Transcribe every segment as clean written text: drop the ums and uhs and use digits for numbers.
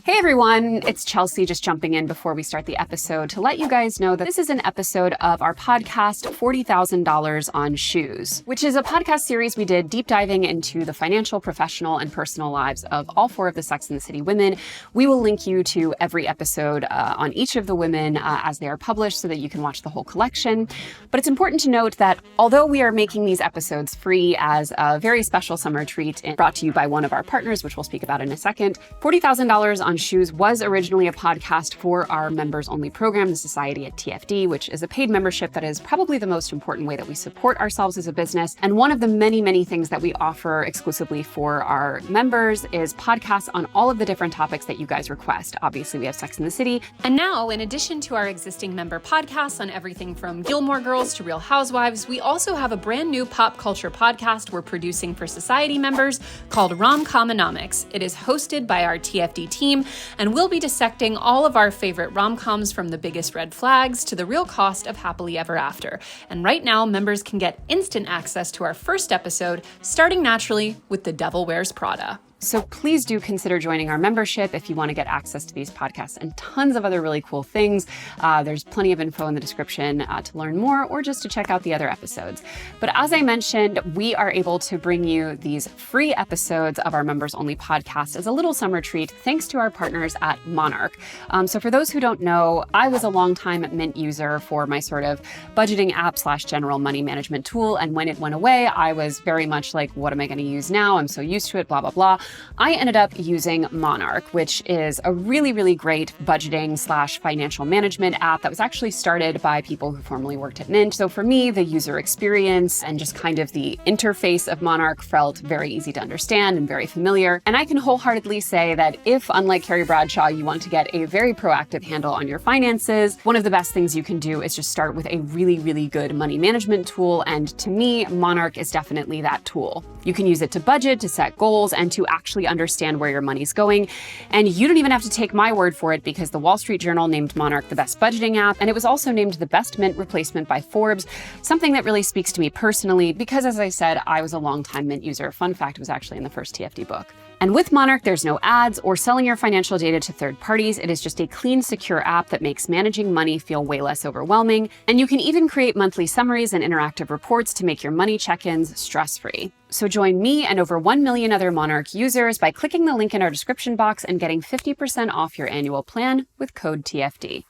Hey everyone, it's Chelsea just jumping in before we start the episode to let you guys know that this is an episode of our podcast, $40,000 on Shoes, which is a podcast series we did deep diving into the financial, professional, and personal lives of all four of the Sex and the City women. We will link you to every episode on each of the women as they are published so that you can watch the whole collection. But it's important to note that although we are making these episodes free as a very special summer treat and brought to you by one of our partners, which we'll speak about in a second, $40,000 on Shoes was originally a podcast for our members-only program, the Society at TFD, which is a paid membership that is probably the most important way that we support ourselves as a business. And one of the many, many things that we offer exclusively for our members is podcasts on all of the different topics that you guys request. Obviously, we have Sex and the City. And now, in addition to our existing member podcasts on everything from Gilmore Girls to Real Housewives, we also have a brand new pop culture podcast we're producing for Society members called Rom-Comonomics. It is hosted by our TFD team, and we'll be dissecting all of our favorite rom-coms from The Biggest Red Flags to The Real Cost of Happily Ever After. And right now, members can get instant access to our first episode, starting naturally with The Devil Wears Prada. So please do consider joining our membership if you want to get access to these podcasts and tons of other really cool things. There's plenty of info in the description to learn more or just to check out the other episodes. But as I mentioned, we are able to bring you these free episodes of our members-only podcast as a little summer treat thanks to our partners at Monarch. So for those who don't know, I was a longtime Mint user for my sort of budgeting app / general money management tool. And when it went away, I was very much like, what am I going to use now? I'm so used to it, blah, blah, blah. I ended up using Monarch, which is a really, really great budgeting / financial management app that was actually started by people who formerly worked at Mint. So for me, the user experience and just kind of the interface of Monarch felt very easy to understand and very familiar. And I can wholeheartedly say that if, unlike Carrie Bradshaw, you want to get a very proactive handle on your finances, one of the best things you can do is just start with a really, really good money management tool. And to me, Monarch is definitely that tool. You can use it to budget, to set goals, and to actually understand where your money's going. And you don't even have to take my word for it because the Wall Street Journal named Monarch the best budgeting app, and it was also named the best Mint replacement by Forbes, something that really speaks to me personally because, as I said, I was a longtime Mint user. Fun fact, it was actually in the first TFD book. And with Monarch, there's no ads or selling your financial data to third parties. It is just a clean, secure app that makes managing money feel way less overwhelming. And you can even create monthly summaries and interactive reports to make your money check-ins stress-free. So join me and over 1 million other Monarch users by clicking the link in our description box and getting 50% off your annual plan with code TFD.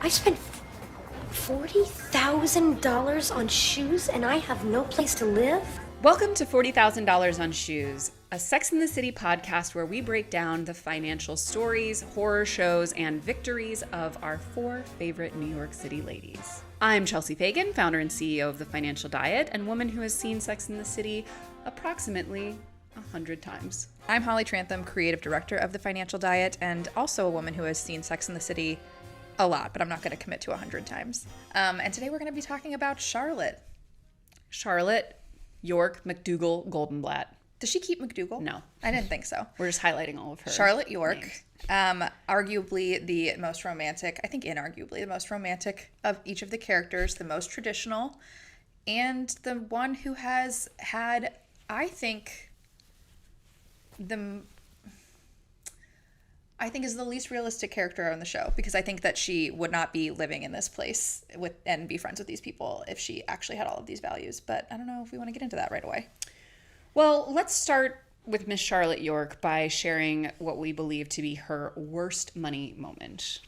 I spent $40,000 on shoes and I have no place to live? Welcome to $40,000 on Shoes, a Sex and the City podcast where we break down the financial stories, horror shows, and victories of our 4 favorite New York City ladies. I'm Chelsea Fagan, founder and CEO of The Financial Diet, and woman who has seen Sex and the City approximately 100 times. I'm Holly Trantham, creative director of The Financial Diet, and also a woman who has seen Sex and the City a lot, but I'm not going to commit to 100 times. And today we're going to be talking about Charlotte. Charlotte York McDougall Goldenblatt. Does she keep McDougall? No. I didn't think so. We're just highlighting all of her Charlotte York, names. Arguably the most romantic, I think inarguably the most romantic of each of the characters, the most traditional, and the one who has had, I think is the least realistic character on the show, because I think that she would not be living in this place and be friends with these people if she actually had all of these values. But I don't know if we want to get into that right away. Well, let's start with Miss Charlotte York by sharing what we believe to be her worst money moment.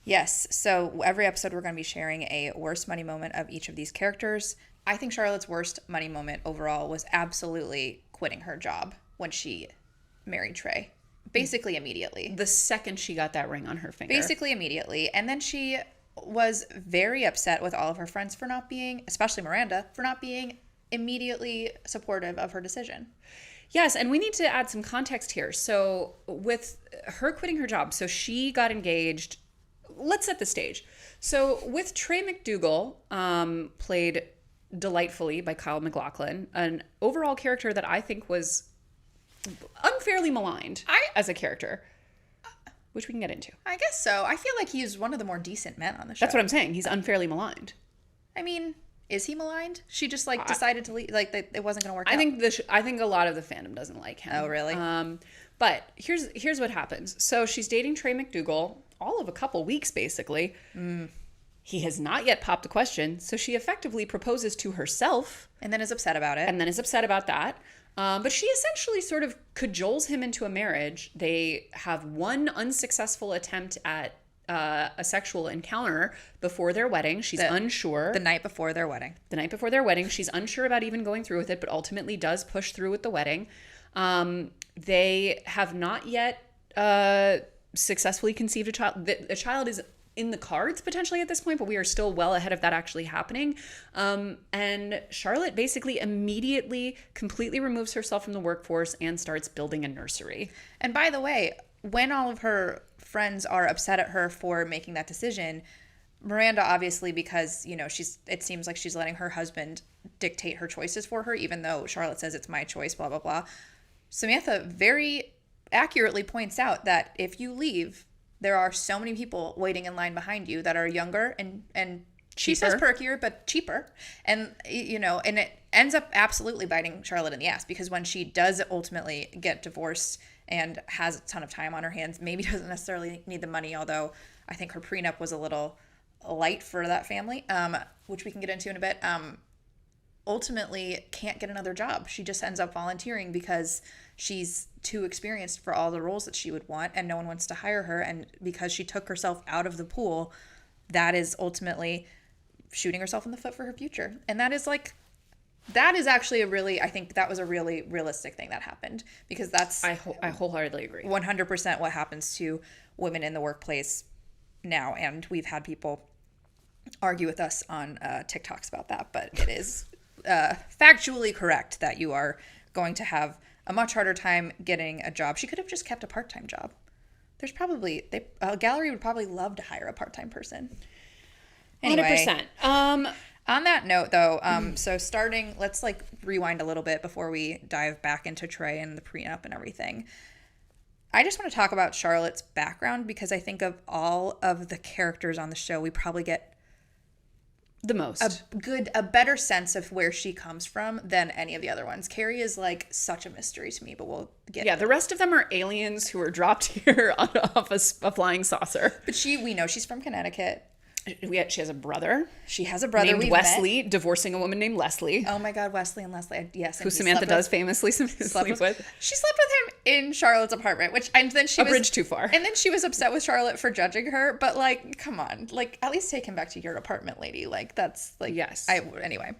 Yes. So every episode we're going to be sharing a worst money moment of each of these characters. I think Charlotte's worst money moment overall was absolutely quitting her job when she married Trey. Basically immediately. The second she got that ring on her finger. Basically immediately. And then she was very upset with all of her friends for not being, especially Miranda, for not being immediately supportive of her decision. Yes, and we need to add some context here. So with her quitting her job, so she got engaged. Let's set the stage. So with Trey McDougall, played delightfully by Kyle MacLachlan, an overall character that I think was unfairly maligned as a character. which we can get into. I guess so. I feel like he's one of the more decent men on the show. That's what I'm saying. He's unfairly maligned. I mean, is he maligned? She just like decided to leave, like it wasn't going to work out. I think a lot of the fandom doesn't like him. Oh, really? But here's what happens. So she's dating Trey McDougall all of a couple weeks, basically. He has not yet popped the question, so she effectively proposes to herself. And then is upset about it. And then is upset about that. But she essentially sort of cajoles him into a marriage. They have one unsuccessful attempt at a sexual encounter before their wedding. She's unsure. The night before their wedding. The night before their wedding. She's unsure about even going through with it, but ultimately does push through with the wedding. They have not yet successfully conceived a child. A child is in the cards potentially at this point, but we are still well ahead of that actually happening. And Charlotte basically immediately completely removes herself from the workforce and starts building a nursery. And by the way, when all of her friends are upset at her for making that decision, Miranda, obviously, because, you know, it seems like she's letting her husband dictate her choices for her, even though Charlotte says it's my choice, blah, blah, blah. Samantha very accurately points out that if you leave, there are so many people waiting in line behind you that are younger and she says perkier, but cheaper. And, you know, and it ends up absolutely biting Charlotte in the ass, because when she does ultimately get divorced and has a ton of time on her hands, maybe doesn't necessarily need the money, although I think her prenup was a little light for that family, which we can get into in a bit, ultimately can't get another job. She just ends up volunteering because she's too experienced for all the roles that she would want, and no one wants to hire her. And because she took herself out of the pool, that is ultimately shooting herself in the foot for her future. And that is actually I think that was a really realistic thing that happened, because that's I wholeheartedly agree. 100% what happens to women in the workplace now. And we've had people argue with us on TikToks about that, but it is factually correct that you are going to have a much harder time getting a job. She could have just kept a part-time job. There's probably a gallery would probably love to hire a part-time person. Anyway, 100%. On that note, though, so let's like rewind a little bit before we dive back into Trey and the prenup and everything. I just want to talk about Charlotte's background, because I think of all of the characters on the show, we probably get the most a better sense of where she comes from than any of the other ones. Carrie is like such a mystery to me, but we'll get the rest of them are aliens who were dropped here off a flying saucer. But we know she's from Connecticut. She has a brother. She has a brother named Wesley, divorcing a woman named Leslie. Oh my God, Wesley and Leslie. Yes. Who Samantha does famously sleep with. She slept with him in Charlotte's apartment, and then she was... A bridge too far. And then she was upset with Charlotte for judging her, but like, come on. Like, at least take him back to your apartment, lady. Like, that's like... Yes. Anyway.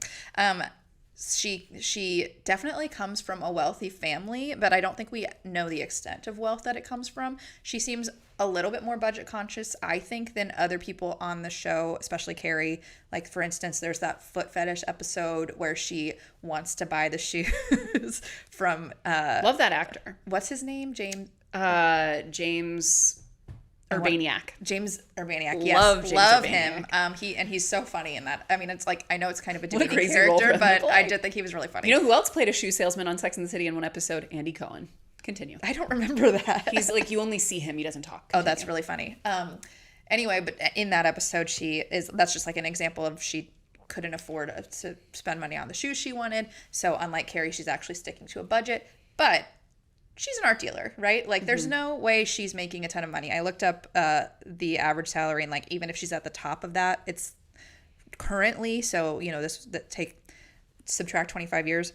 She definitely comes from a wealthy family, but I don't think we know the extent of wealth that it comes from. She seems a little bit more budget conscious, I think, than other people on the show, especially Carrie. Like, for instance, there's that foot fetish episode where she wants to buy the shoes from... Love that actor. What's his name? James Urbaniak. James Urbaniak. Yes, love him. He's so funny in that. I mean, it's like, I know it's kind of a demeaning character, but I did think he was really funny. You know who else played a shoe salesman on Sex and the City in one episode? Andy Cohen. Continue. I don't remember that. He's like, you only see him, he doesn't talk. Continue. Oh, that's really funny. Anyway, but in that episode, that's just like an example of she couldn't afford to spend money on the shoes she wanted. So unlike Carrie, she's actually sticking to a budget, but she's an art dealer, right? Like, there's no way she's making a ton of money. I looked up the average salary, and like, even if she's at the top of that, it's currently, so, you know, subtract 25 years.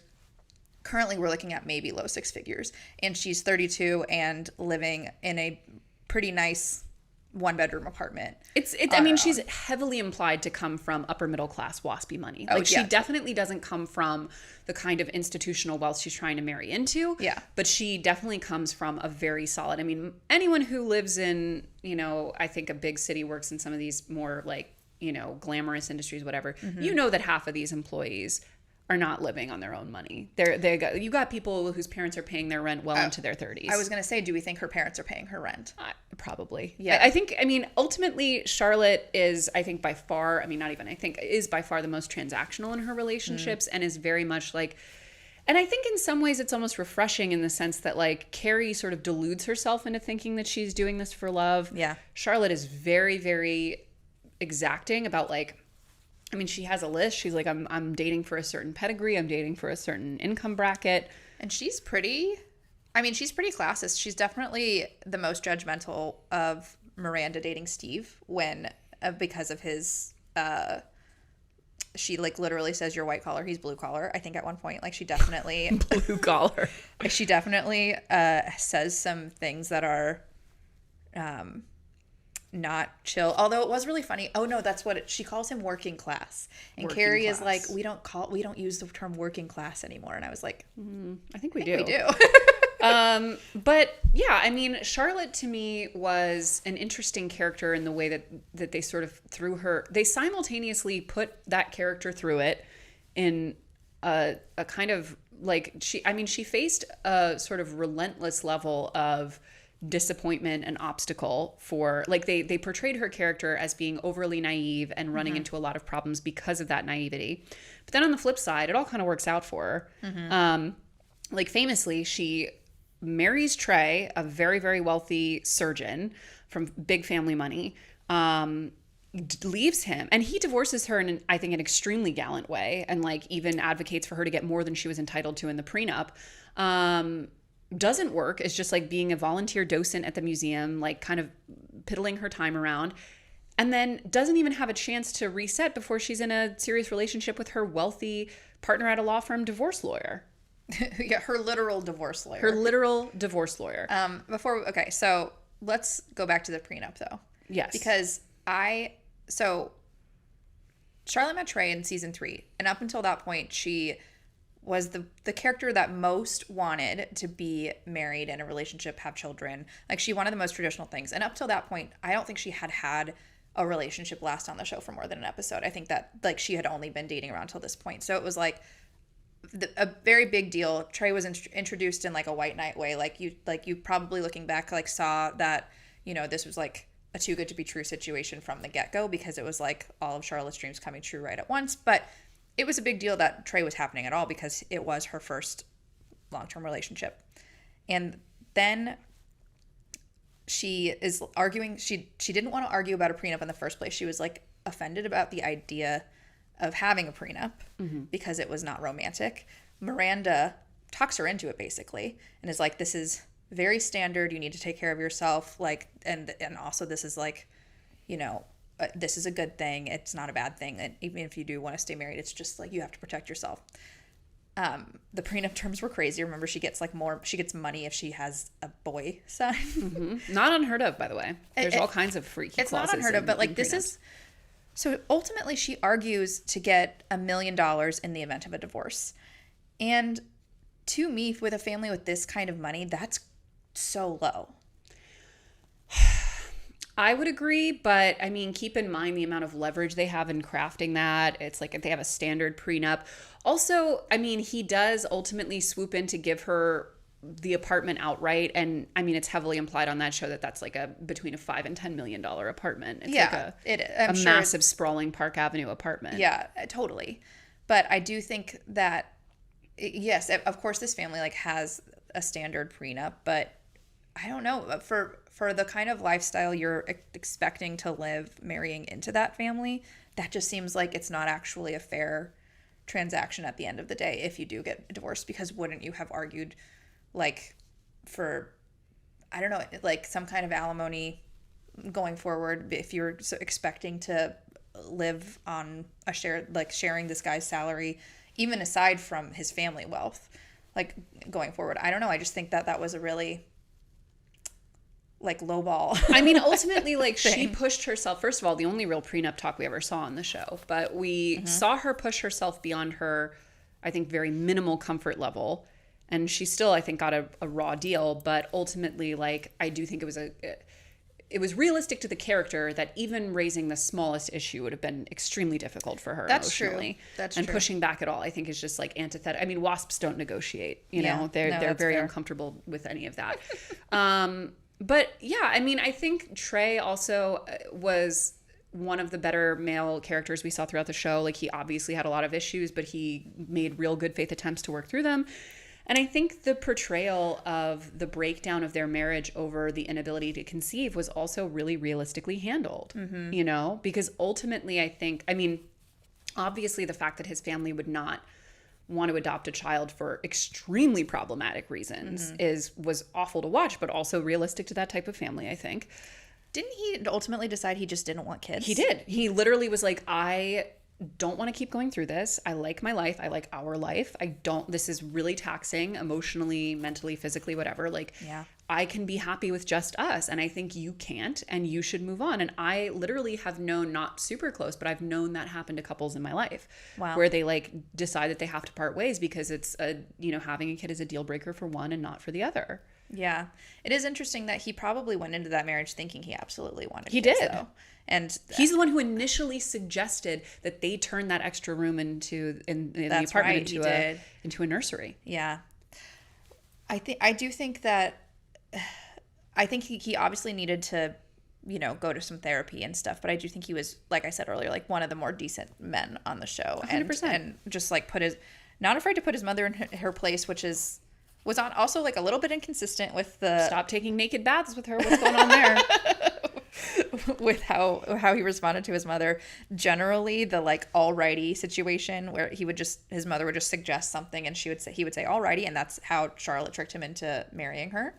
Currently, we're looking at maybe low six figures, and she's 32 and living in a pretty nice one-bedroom apartment. I mean, she's heavily implied to come from upper middle class waspy money. Like, she definitely doesn't come from the kind of institutional wealth she's trying to marry into. Yeah. But she definitely comes from a very solid, I mean, anyone who lives in, you know, I think a big city, works in some of these more like, you know, glamorous industries, whatever, you know that half of these employees are not living on their own money. You got people whose parents are paying their rent well into their 30s. I was going to say, do we think her parents are paying her rent? Probably. Yeah. I mean, ultimately, Charlotte is, I think by far, I mean, not even I think, is by far the most transactional in her relationships, and is very much like, And I think in some ways it's almost refreshing in the sense that like Carrie sort of deludes herself into thinking that she's doing this for love. Yeah. Charlotte is very, very exacting about like, I mean, she has a list. She's like, I'm dating for a certain pedigree. I'm dating for a certain income bracket. And she's pretty classist. She's definitely the most judgmental of Miranda dating Steve because of his, she like literally says you're white collar, he's blue collar. I think at one point, like she definitely Blue collar. She definitely says some things that are not chill. Although it was really funny. Oh no, that's what she calls him, working class. And Working Carrie class. is like, we don't use the term working class anymore. And I was like, I think we do. we do. But yeah, I mean, Charlotte to me was an interesting character in the way that they sort of they simultaneously put that character through it in a kind of like, she faced a sort of relentless level of disappointment and obstacle for like, they portrayed her character as being overly naive and running into a lot of problems because of that naivety. But then on the flip side, it all kind of works out for her. Like famously, she marries Trey, a very, very wealthy surgeon from big family money, leaves him, and he divorces her in, I think, an extremely gallant way, and like even advocates for her to get more than she was entitled to in the prenup. Doesn't work. It's just like being a volunteer docent at the museum, like kind of piddling her time around, and then doesn't even have a chance to reset before she's in a serious relationship with her wealthy partner at a law firm divorce lawyer. Yeah, her literal divorce lawyer. Okay, so let's go back to the prenup though. Yes. Because Charlotte met Trey in season 3, and up until that point, she was the character that most wanted to be married, in a relationship, have children. Like, she wanted the most traditional things. And up till that point, I don't think she had a relationship last on the show for more than an episode. I think that like she had only been dating around till this point. So it was like a very big deal. Trey was introduced in like a white knight way. Like you probably looking back, like saw that, you know, this was like a too good to be true situation from the get-go, because it was like all of Charlotte's dreams coming true right at once. But it was a big deal that Trey was happening at all, because it was her first long-term relationship. And then she is arguing, she didn't want to argue about a prenup in the first place. She was like offended about the idea of having a prenup because it was not romantic. Miranda talks her into it basically, and is like, this is very standard, you need to take care of yourself, like, and also this is like, you know, this is a good thing, it's not a bad thing, and even if you do want to stay married, it's just like you have to protect yourself. The prenup terms were crazy. Remember, she gets money if she has a boy son. Not unheard of, by the way. There's all kinds of freaky clauses. It's not unheard of, but like this is, so ultimately she argues to get $1 million in the event of a divorce. And to me, with a family with this kind of money, that's so low. I would agree, but I mean, keep in mind the amount of leverage they have in crafting that. It's like if they have a standard prenup. Also, I mean, he does ultimately swoop in to give her the apartment outright, and I mean, it's heavily implied on that show that that's like between a $5 and $10 million apartment. It's yeah, like I'm sure massive sprawling Park Avenue apartment. Yeah, totally. But I do think that yes, of course, this family like has a standard prenup, but I don't know, for the kind of lifestyle you're expecting to live marrying into that family, that just seems like it's not actually a fair transaction at the end of the day if you do get divorced, because wouldn't you have argued like for, I don't know, like some kind of alimony going forward if you're expecting to live on a shared, like sharing this guy's salary, even aside from his family wealth, like going forward. I don't know. I just think that was a really like lowball. I mean, ultimately, like she pushed herself. First of all, the only real prenup talk we ever saw on the show, but we saw her push herself beyond her, I think, very minimal comfort level. And she still, I think, got a raw deal. But ultimately, like, I do think it was realistic to the character that even raising the smallest issue would have been extremely difficult for her emotionally. That's true. And pushing back at all, I think, is just like antithetical. I mean, WASPs don't negotiate. You know, they're very uncomfortable with any of that. But yeah, I mean, I think Trey also was one of the better male characters we saw throughout the show. Like, he obviously had a lot of issues, but he made real good faith attempts to work through them. And I think the portrayal of the breakdown of their marriage over the inability to conceive was also really realistically handled, you know, because ultimately obviously the fact that his family would not want to adopt a child for extremely problematic reasons was awful to watch, but also realistic to that type of family, I think. Didn't he ultimately decide he just didn't want kids? He did. He literally was like, I don't want to keep going through this. I like my life. I like our life. This is really taxing emotionally, mentally, physically, whatever. Like, I can be happy with just us. And I think you can't, and you should move on. And I literally have known, not super close, but I've known that happen to couples in my life. Wow. Where they like decide that they have to part ways because it's having a kid is a deal breaker for one and not for the other. Yeah. It is interesting that he probably went into that marriage thinking he absolutely wanted kids. He did. though. And he's the one who initially suggested that they turn that extra room in the apartment into a nursery. Yeah. I think he obviously needed to, go to some therapy and stuff, but I do think he was, like I said earlier, like one of the more decent men on the show. 100%. And just like not afraid to put his mother in her place, which was on also like a little bit inconsistent with the stop taking naked baths with her. What's going on there? With how he responded to his mother. Generally, the like alrighty situation where his mother would just suggest something and he would say alrighty, and that's how Charlotte tricked him into marrying her.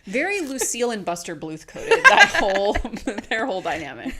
Very Lucille and Buster Bluth coded their whole dynamic.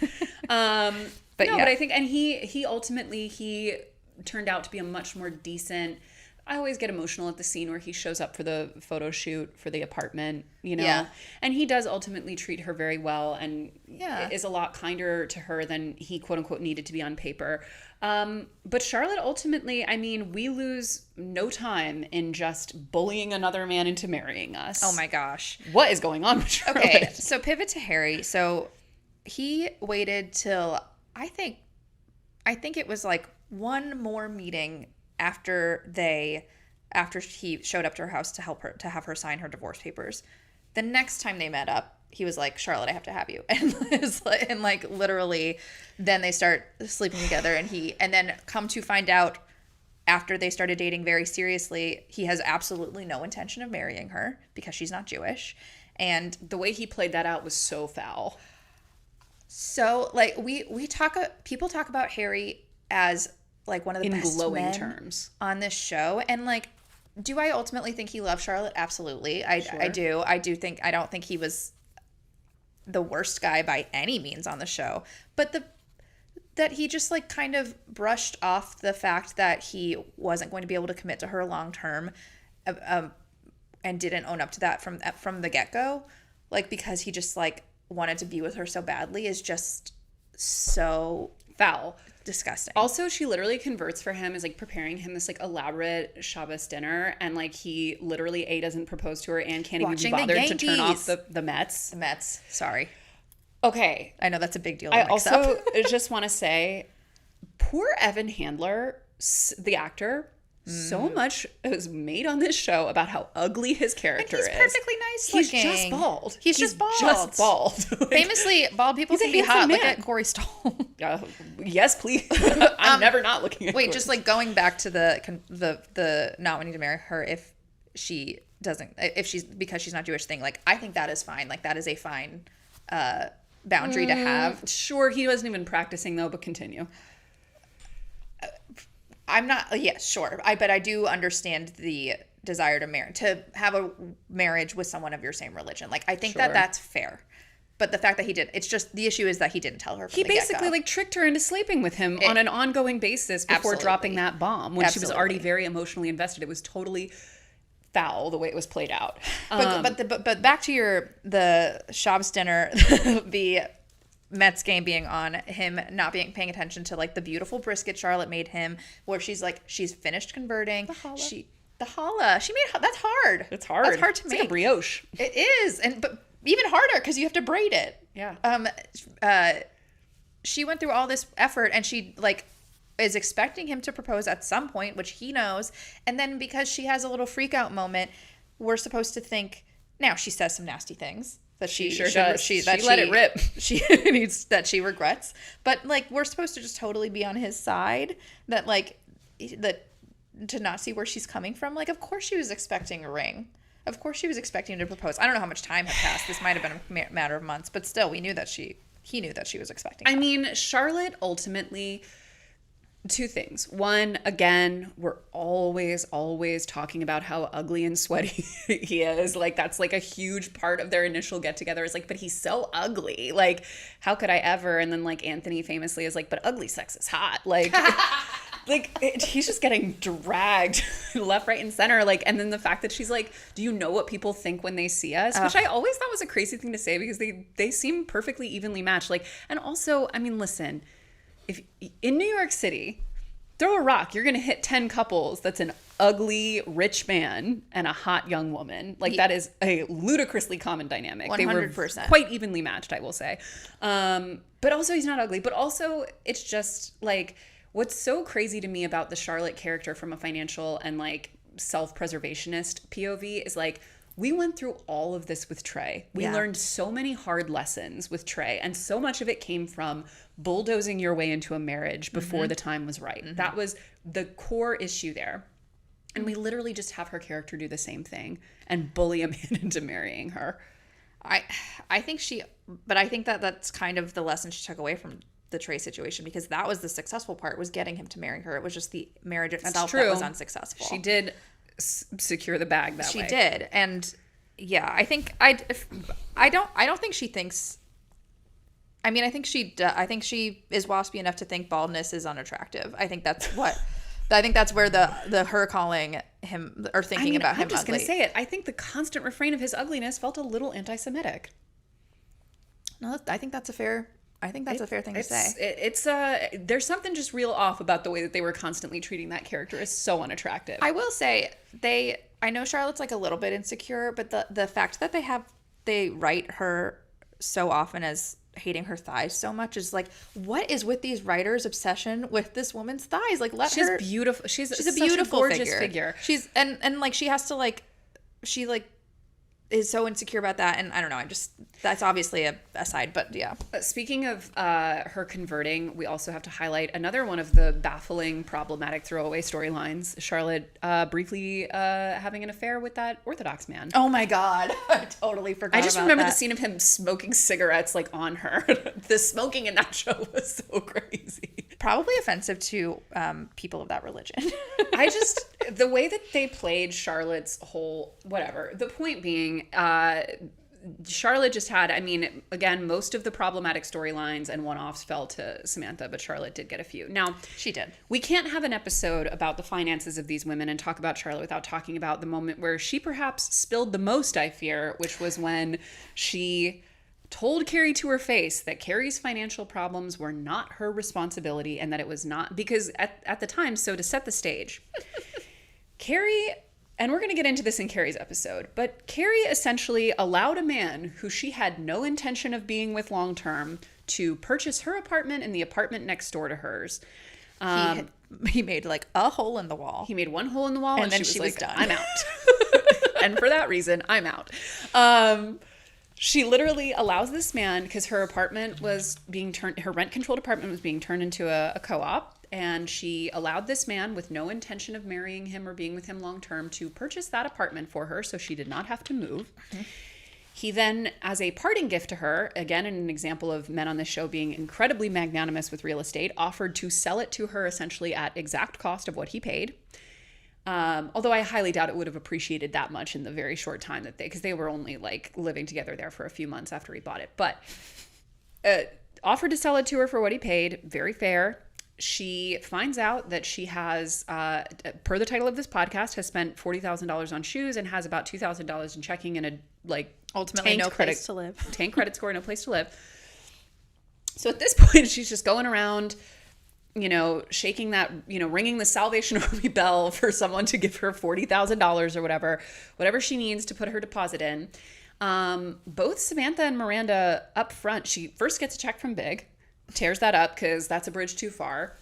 But I think, and he ultimately turned out to be a much more decent. I always get emotional at the scene where he shows up for the photo shoot for the apartment, and he does ultimately treat her very well and is a lot kinder to her than he quote unquote needed to be on paper. But Charlotte ultimately, we lose no time in just bullying another man into marrying us. Oh my gosh. What is going on with Charlotte? Okay, so pivot to Harry. So he waited till I think it was like one more meeting after he showed up to her house to have her sign her divorce papers. The next time they met up, he was like, Charlotte, I have to have you. And literally then they start sleeping together, and then come to find out after they started dating very seriously, he has absolutely no intention of marrying her because she's not Jewish. And the way he played that out was so foul. So like people talk about Harry as like one of the best glowing men terms on this show, and like, do I ultimately think he loved Charlotte? Absolutely. I do. I don't think he was the worst guy by any means on the show, but that he just like kind of brushed off the fact that he wasn't going to be able to commit to her long term, and didn't own up to that from the get-go, like, because he just like wanted to be with her so badly is just so foul. Disgusting. Also, she literally converts for him, is like preparing him this like elaborate Shabbos dinner, and like he literally doesn't propose to her and can't even be bothered to turn off the Mets. The Mets. Sorry. Okay. I know that's a big deal. I also just want to say, poor Evan Handler, the actor. So much is made on this show about how ugly his character is. He's perfectly nice looking. He's just bald. He's just bald. Famously, bald people can be hot. Look at Corey Stoll. Yes, please. I'm never not looking at Corey. Just like going back to the not wanting to marry her if because she's not Jewish thing. Like, I think that is fine. Like, that is a fine boundary to have. Sure, he wasn't even practicing though, but continue. I'm not. Yes, sure. But I do understand the desire to have a marriage with someone of your same religion. Like, I think that's fair. But the fact that it's just, the issue is that he didn't tell her. He basically like tricked her into sleeping with him on an ongoing basis before dropping that bomb when she was already very emotionally invested. It was totally foul the way it was played out. But back to the Shabbos dinner, the Mets game being on, him not paying attention to like the beautiful brisket Charlotte made him, where she's finished converting. The challah. She made that's hard. It's hard. That's hard to make. Like a brioche. It is, but even harder because you have to braid it. Yeah. She went through all this effort, and she like is expecting him to propose at some point, which he knows, and then because she has a little freak out moment, we're supposed to think now she says some nasty things. that she let it rip. She needs, that she regrets. But like, we're supposed to just totally be on his side. That like, that to not see where she's coming from. Like, of course she was expecting a ring. Of course she was expecting to propose. I don't know how much time had passed. This might have been a matter of months, but still, he knew that she was expecting. I mean, Charlotte ultimately, two things. One, again, we're always talking about how ugly and sweaty he is. Like, that's like a huge part of their initial get together is like, but he's so ugly. Like, how could I ever? And then like Anthony famously is like, but ugly sex is hot. Like, he's just getting dragged left, right, and center. Like, and then the fact that she's like, do you know what people think when they see us? Which I always thought was a crazy thing to say because they seem perfectly evenly matched. Like, and also, I mean, listen, if in New York City, throw a rock, you're going to hit 10 couples. That's an ugly, rich man and a hot young woman. Like, that is a ludicrously common dynamic. 100%. They were quite evenly matched, I will say. But also, he's not ugly. But also, it's just like, what's so crazy to me about the Charlotte character from a financial and like self-preservationist POV is like, we went through all of this with Trey. We learned so many hard lessons with Trey, and so much of it came from bulldozing your way into a marriage before the time was right. That was the core issue there. And we literally just have her character do the same thing and bully a man into marrying her. I think that's kind of the lesson she took away from the Trey situation, because that was the successful part, was getting him to marry her. It was just the marriage itself that was unsuccessful. She did secure the bag that way. She did. And yeah, I think I don't think she thinks, I mean, I think she is waspy enough to think baldness is unattractive. I think that's where the her calling him or thinking about him I'm just ugly. going to say it. I think the constant refrain of his ugliness felt a little anti-Semitic. No, I think that's a fair thing to say. There's something just real off about the way that they were constantly treating that character as so unattractive. I will say I know Charlotte's like a little bit insecure, but the fact that they write her so often as hating her thighs so much is like, what is with these writers' obsession with this woman's thighs? Like, she's beautiful. She's a beautiful, gorgeous figure. She's and like she has to like, she like is so insecure about that, and I don't know, that's obviously a aside, but yeah. Speaking of her converting, we also have to highlight another one of the baffling, problematic throwaway storylines. Charlotte briefly having an affair with that Orthodox man. Oh my God. I totally forgot. I just remember the scene of him smoking cigarettes like on her. The smoking in that show was so crazy. Probably offensive to people of that religion. The way that they played Charlotte's whole, whatever, the point being, Charlotte just had, I mean, again, most of the problematic storylines and one-offs fell to Samantha, but Charlotte did get a few. Now, she did. We can't have an episode about the finances of these women and talk about Charlotte without talking about the moment where she perhaps spilled the most, I fear, which was when she told Carrie to her face that Carrie's financial problems were not her responsibility and that it was not, because at the time, so to set the stage, Carrie, and we're going to get into this in Carrie's episode, but Carrie essentially allowed a man who she had no intention of being with long term to purchase her apartment and the apartment next door to hers. He made like a hole in the wall. He made one hole in the wall and then she was like, done. I'm out. And for that reason, I'm out. She literally allows this man, because her apartment was being turned, her rent-controlled apartment was being turned into a co-op, and she allowed this man with no intention of marrying him or being with him long-term to purchase that apartment for her so she did not have to move. Mm-hmm. He then, as a parting gift to her, again, an example of men on this show being incredibly magnanimous with real estate, offered to sell it to her essentially at exact cost of what he paid. Although I highly doubt it would have appreciated that much in the very short time that because they were only like living together there for a few months after he bought it. But offered to sell it to her for what he paid. Very fair. She finds out that she has, per the title of this podcast, has spent $40,000 on shoes and has about $2,000 in checking and ultimately no place to live. Tank credit score, no place to live. So at this point, she's just going around, shaking that, ringing the Salvation Army bell for someone to give her $40,000 or whatever she needs to put her deposit in. Both Samantha and Miranda up front, she first gets a check from Big, tears that up because that's a bridge too far.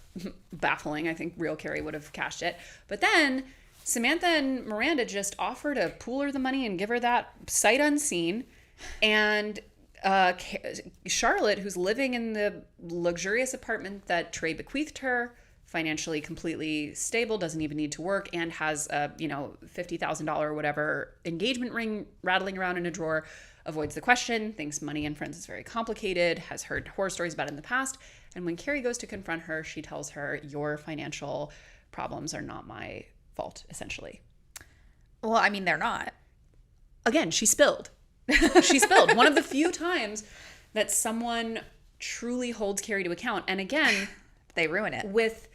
Baffling. I think real Carrie would have cashed it. But then Samantha and Miranda just offer to pool her the money and give her that sight unseen. And Charlotte, who's living in the luxurious apartment that Trey bequeathed her, financially completely stable, doesn't even need to work, and has a, $50,000 or whatever engagement ring rattling around in a drawer, avoids the question, thinks money and friends is very complicated, has heard horror stories about it in the past. And when Carrie goes to confront her, she tells her, your financial problems are not my fault, essentially. Well, I mean, they're not. Again, she spilled. She spilled. One of the few times that someone truly holds Carrie to account. And again, they ruin it. With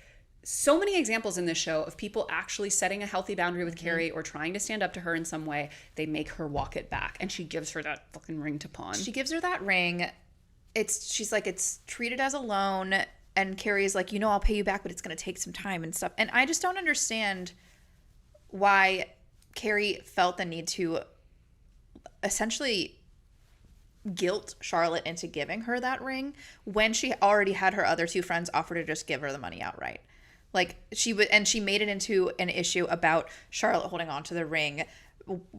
so many examples in this show of people actually setting a healthy boundary with Carrie or trying to stand up to her in some way, they make her walk it back. And she gives her that fucking ring to pawn. She gives her that ring. She's like, it's treated as a loan. And Carrie's like, I'll pay you back, but it's going to take some time and stuff. And I just don't understand why Carrie felt the need to essentially guilt Charlotte into giving her that ring when she already had her other two friends offer to just give her the money outright. Like she made it into an issue about Charlotte holding on to the ring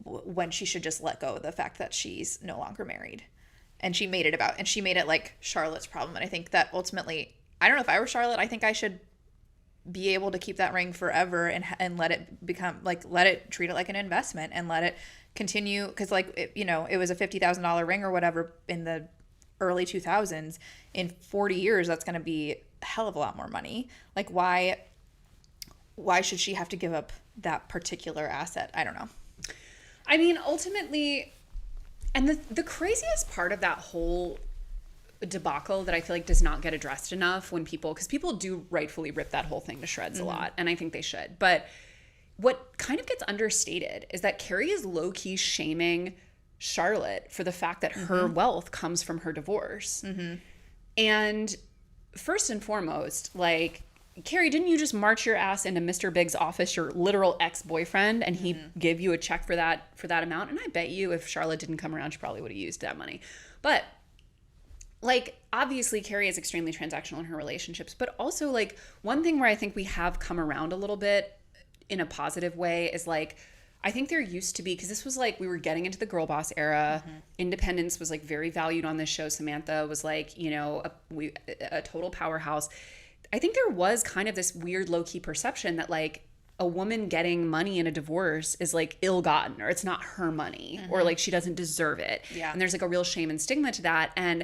when she should just let go of the fact that she's no longer married. And she made it like Charlotte's problem. And I think that ultimately, I don't know, if I were Charlotte, I think I should be able to keep that ring forever and let it become like, treat it like an investment and let it continue. Cause it was a $50,000 ring or whatever in the early 2000s. In 40 years, that's going to be a hell of a lot more money. Like why should she have to give up that particular asset? I don't know. I mean, ultimately, and the craziest part of that whole debacle that I feel like does not get addressed enough because people do rightfully rip that whole thing to shreds a lot, and I think they should. But what kind of gets understated is that Carrie is low-key shaming Charlotte for the fact that her wealth comes from her divorce. And first and foremost, like, Carrie, didn't you just march your ass into Mr. Big's office, your literal ex-boyfriend, and he gave you a check for that amount? And I bet you if Charlotte didn't come around, she probably would have used that money. But like, obviously Carrie is extremely transactional in her relationships, but also like one thing where I think we have come around a little bit in a positive way is like, I think there used to be, because this was like, we were getting into the girl boss era. Independence was like very valued on this show. Samantha was like, a total powerhouse. I think there was kind of this weird low-key perception that like a woman getting money in a divorce is like ill-gotten, or it's not her money, or like she doesn't deserve it. Yeah. And there's like a real shame and stigma to that. And,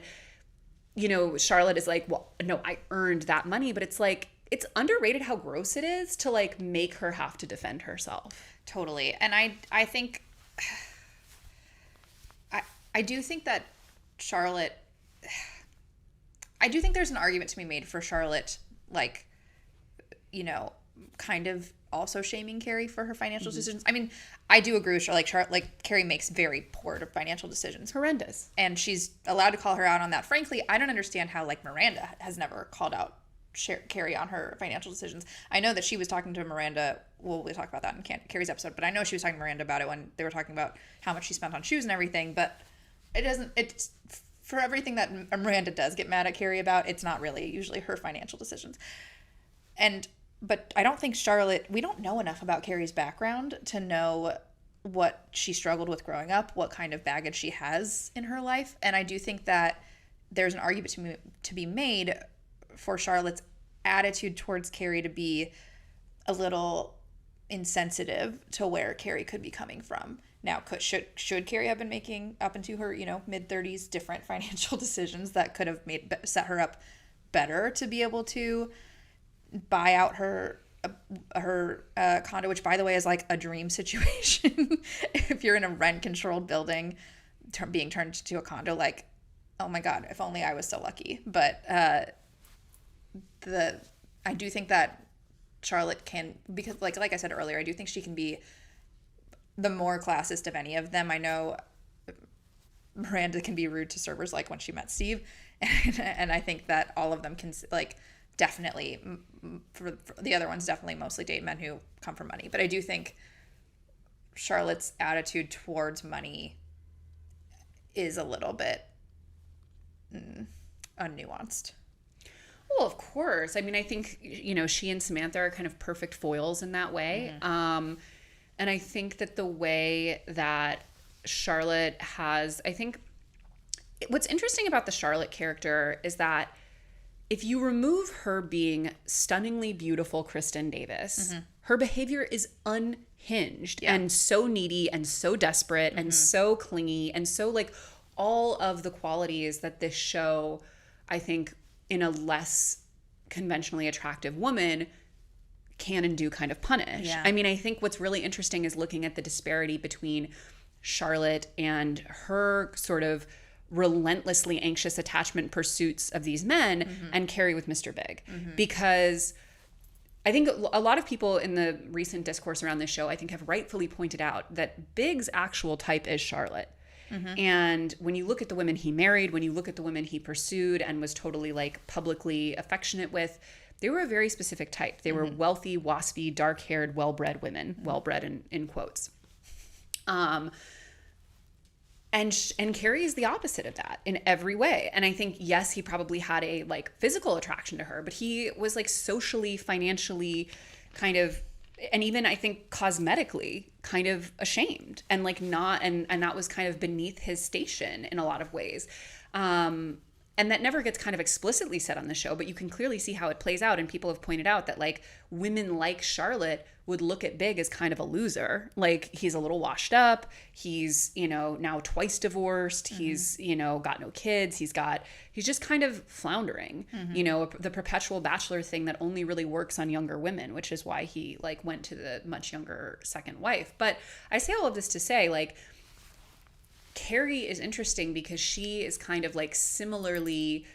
Charlotte is like, well, no, I earned that money, but it's like, it's underrated how gross it is to like make her have to defend herself. Totally. And I think, I do think that Charlotte, I do think there's an argument to be made for Charlotte, like, kind of also shaming Carrie for her financial decisions. I mean, I do agree with Charlotte. Like Carrie makes very poor financial decisions. Horrendous. And she's allowed to call her out on that. Frankly, I don't understand how like Miranda has never called out Carrie on her financial decisions. I know that she was talking to Miranda. We'll talk about that in Carrie's episode, but I know she was talking to Miranda about it when they were talking about how much she spent on shoes and everything. But it's for everything that Miranda does get mad at Carrie about, it's not really usually her financial decisions. But I don't think Charlotte, we don't know enough about Carrie's background to know what she struggled with growing up, what kind of baggage she has in her life. And I do think that there's an argument to be made for Charlotte's attitude towards Carrie to be a little insensitive to where Carrie could be coming from. Now, should Carrie have been making up into her, mid-30s different financial decisions that could have set her up better to be able to buy out her condo, which by the way is like a dream situation. If you're in a rent-controlled building being turned into a condo, like, oh my God, if only I was so lucky. But I do think that Charlotte can, because like I said earlier, I do think she can be the more classist of any of them. I know Miranda can be rude to servers, like when she met Steve, and I think that all of them can, like, definitely, for the other ones, definitely mostly date men who come from money. But I do think Charlotte's attitude towards money is a little bit unnuanced. Well, of course. I mean, I think, she and Samantha are kind of perfect foils in that way. And I think that the way that Charlotte has, I think what's interesting about the Charlotte character is that if you remove her being stunningly beautiful Kristen Davis, her behavior is unhinged and so needy and so desperate and so clingy and so like all of the qualities that this show, I think, in a less conventionally attractive woman can and do kind of punish. Yeah. I mean, I think what's really interesting is looking at the disparity between Charlotte and her sort of relentlessly anxious attachment pursuits of these men and Carrie with Mr. Big. Because I think a lot of people in the recent discourse around this show, I think, have rightfully pointed out that Big's actual type is Charlotte. And when you look at the women he married, when you look at the women he pursued and was totally like publicly affectionate with, they were a very specific type. They were wealthy, waspy, dark-haired, well-bred women, well-bred in quotes. And Carrie is the opposite of that in every way. And I think, yes, he probably had a like physical attraction to her, but he was like socially, financially kind of, and even I think cosmetically kind of ashamed and like not, and that was kind of beneath his station in a lot of ways. And that never gets kind of explicitly said on the show, but you can clearly see how it plays out. And people have pointed out that like women like Charlotte would look at Big as kind of a loser. Like he's a little washed up. He's, you know, now twice divorced. He's, you know, got no kids. He's just kind of floundering, you know, the perpetual bachelor thing that only really works on younger women, which is why he like went to the much younger second wife. But I say all of this to say like, Carrie is interesting because she is kind of like similarly,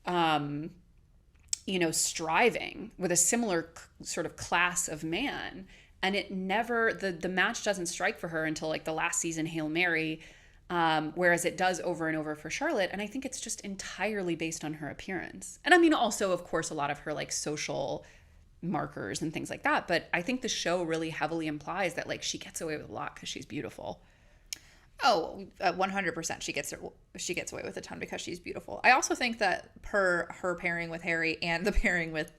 you know, striving with a similar sort of class of man. And it never, the match doesn't strike for her until like the last season, Hail Mary, whereas it does over and over for Charlotte. And I think it's just entirely based on her appearance. And I mean, also, of course, a lot of her like social markers and things like that. But I think the show really heavily implies that like she gets away with a lot because she's beautiful. Oh, 100%. She gets away with a ton because she's beautiful. I also think that her pairing with Harry and the pairing with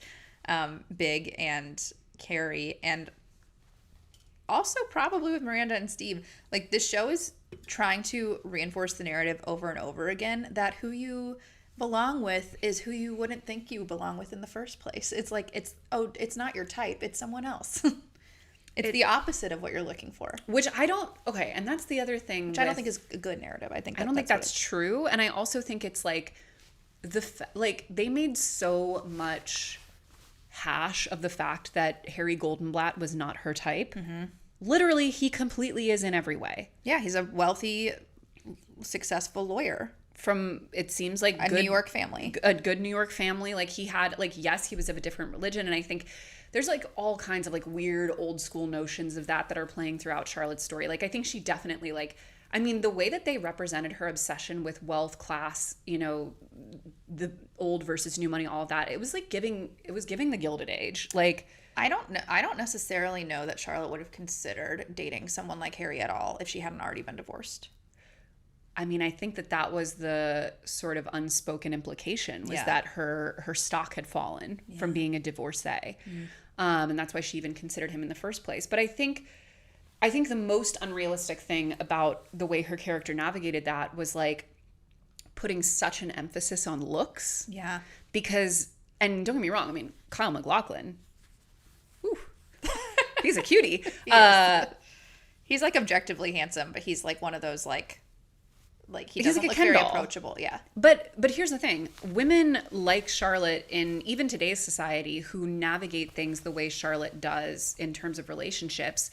Big and Carrie, and also probably with Miranda and Steve, like this show is trying to reinforce the narrative over and over again that who you belong with is who you wouldn't think you belong with in the first place. It's like it's not your type, it's someone else. It's the opposite of what you're looking for. Which I don't, okay, and that's the other thing. Which I don't think is a good narrative. I don't think that's true. And I also think it's like, they made so much hash of the fact that Harry Goldenblatt was not her type. Literally, he completely is in every way. Yeah, he's a wealthy, successful lawyer. From, it seems like a New York family. A good New York family. Like he had, like, yes, he was of a different religion. And I think there's like all kinds of like weird old school notions of that are playing throughout Charlotte's story. Like I think she definitely like, I mean, the way that they represented her obsession with wealth, class, you know, the old versus new money, all of that, it was giving the Gilded Age. Like, I don't necessarily know that Charlotte would have considered dating someone like Harry at all if she hadn't already been divorced. I mean, I think that was the sort of unspoken implication was that her stock had fallen from being a divorcee. And that's why she even considered him in the first place. But I think the most unrealistic thing about the way her character navigated that was like putting such an emphasis on looks. Yeah. Because, and don't get me wrong, I mean, Kyle MacLachlan, whew, he's a cutie. He's like objectively handsome, but he's like one of those like he he's doesn't like a look Ken very doll. approachable. Yeah. But here's the thing. Women like Charlotte in even today's society who navigate things the way Charlotte does in terms of relationships,